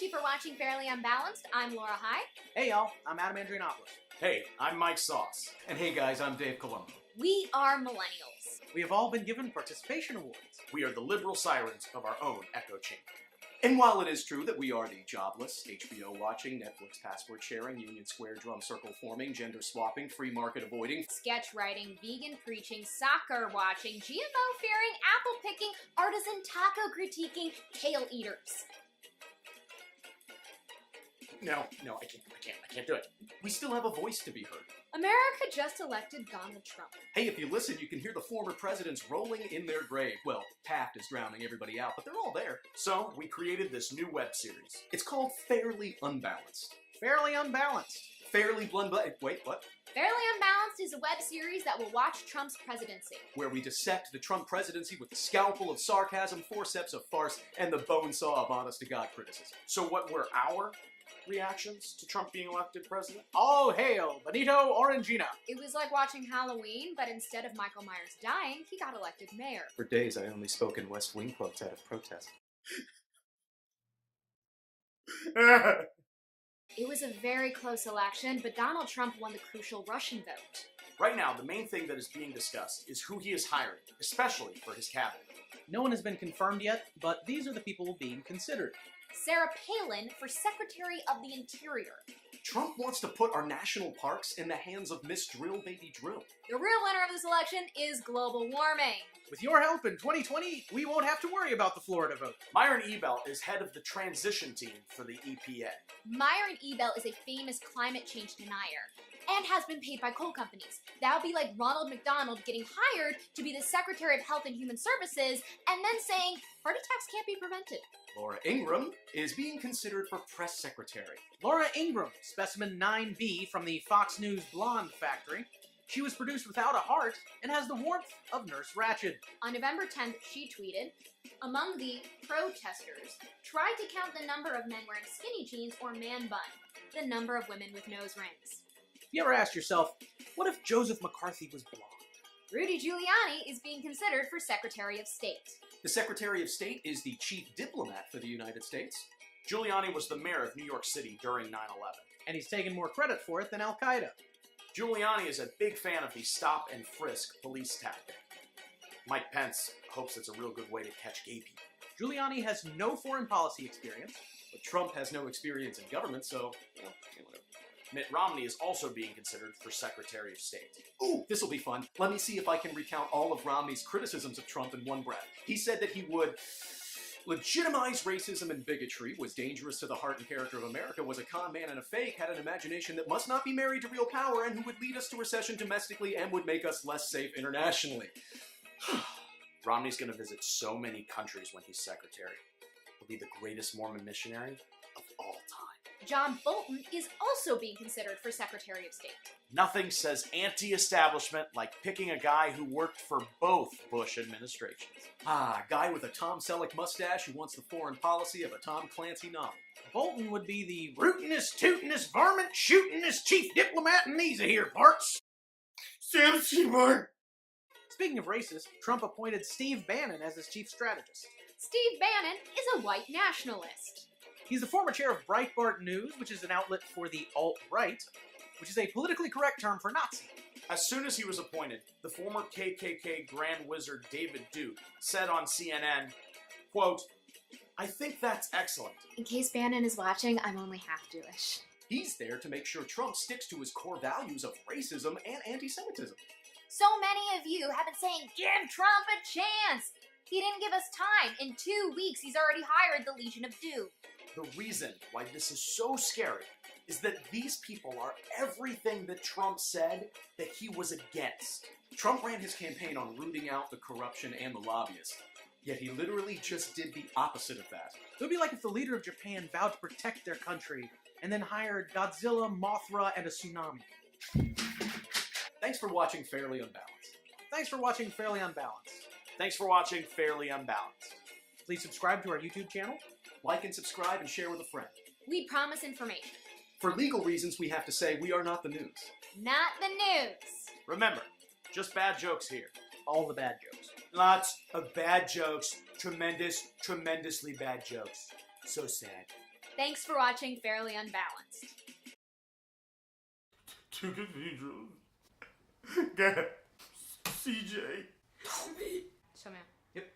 Thank you for watching Fairly Unbalanced. I'm Laura High. Hey y'all, I'm Adam Andrianopoulos. Hey, I'm Mike Sause. And hey guys, I'm Dave Columbo. We are millennials. We have all been given participation awards. We are the liberal sirens of our own echo chamber. And while it is true that we are the jobless, HBO watching, Netflix password sharing, Union Square drum circle forming, gender swapping, free market avoiding, Sketch writing, vegan preaching, soccer watching, GMO fearing, apple picking, artisan taco critiquing, kale eaters. No, I can't do it. We still have a voice to be heard. America just elected Donald Trump. Hey, if you listen, you can hear the former presidents rolling in their grave. Well, Taft is drowning everybody out, but they're all there. So, we created this new web series. It's called Fairly Unbalanced. Fairly Unbalanced. Fairly wait, what? Fairly Unbalanced is a web series that will watch Trump's presidency. Where we dissect the Trump presidency with the scalpel of sarcasm, forceps of farce, and the bone saw of honest-to-God criticism. So what were our reactions to Trump being elected president? All hail Benito Orangina. It was like watching Halloween, but instead of Michael Myers dying, he got elected mayor. For days, I only spoke in West Wing quotes out of protest. It was a very close election, but Donald Trump won the crucial Russian vote. Right now, the main thing that is being discussed is who he is hiring, especially for his cabinet. No one has been confirmed yet, but these are the people being considered. Sarah Palin for Secretary of the Interior. Trump wants to put our national parks in the hands of Miss Drill Baby Drill. The real winner of this election is global warming. With your help in 2020, we won't have to worry about the Florida vote. Myron Ebell is head of the transition team for the EPA. Myron Ebell is a famous climate change denier and has been paid by coal companies. That would be like Ronald McDonald getting hired to be the Secretary of Health and Human Services and then saying heart attacks can't be prevented. Laura Ingraham is being considered for press secretary. Laura Ingraham, specimen 9B from the Fox News Blonde Factory. She was produced without a heart and has the warmth of Nurse Ratched. On November 10th, she tweeted, "Among the protesters, try to count the number of men wearing skinny jeans or man bun, the number of women with nose rings." You ever asked yourself, what if Joseph McCarthy was blonde? Rudy Giuliani is being considered for Secretary of State. The Secretary of State is the chief diplomat for the United States. Giuliani was the mayor of New York City during 9/11. And he's taken more credit for it than Al-Qaeda. Giuliani is a big fan of the stop and frisk police tactic. Mike Pence hopes it's a real good way to catch gay people. Giuliani has no foreign policy experience. But Trump has no experience in government, so, whatever. Mitt Romney is also being considered for Secretary of State. Ooh, this'll be fun. Let me see if I can recount all of Romney's criticisms of Trump in one breath. He said that he would legitimize racism and bigotry, was dangerous to the heart and character of America, was a con man and a fake, had an imagination that must not be married to real power, and who would lead us to recession domestically and would make us less safe internationally. Romney's going to visit so many countries when he's secretary. He'll be the greatest Mormon missionary of all time. John Bolton is also being considered for Secretary of State. Nothing says anti-establishment like picking a guy who worked for both Bush administrations. A guy with a Tom Selleck mustache who wants the foreign policy of a Tom Clancy novel. Bolton would be the rootinest, tootinest, varmint shootinest chief diplomat in these here parts. Sam Seymour! Speaking of racist, Trump appointed Steve Bannon as his chief strategist. Steve Bannon is a white nationalist. He's the former chair of Breitbart News, which is an outlet for the alt-right, which is a politically correct term for Nazi. As soon as he was appointed, the former KKK Grand Wizard David Duke said on CNN, quote, "I think that's excellent." In case Bannon is watching, I'm only half Jewish. He's there to make sure Trump sticks to his core values of racism and anti-Semitism. So many of you have been saying, give Trump a chance. He didn't give us time. In 2 weeks, he's already hired the Legion of Doom. The reason why this is so scary is that these people are everything that Trump said that he was against. Trump ran his campaign on rooting out the corruption and the lobbyists, yet he literally just did the opposite of that. It would be like if the leader of Japan vowed to protect their country and then hired Godzilla, Mothra, and a tsunami. Thanks for watching Fairly Unbalanced. Thanks for watching Fairly Unbalanced. Thanks for watching Fairly Unbalanced. Please subscribe to our YouTube channel. Like and subscribe and share with a friend. We promise information. For legal reasons, we have to say we are not the news. Not the news. Remember, just bad jokes here. All the bad jokes. Lots of bad jokes. Tremendously bad jokes. So sad. Thanks for watching Fairly Unbalanced. Two cathedrals. God. CJ. Show me. Yep.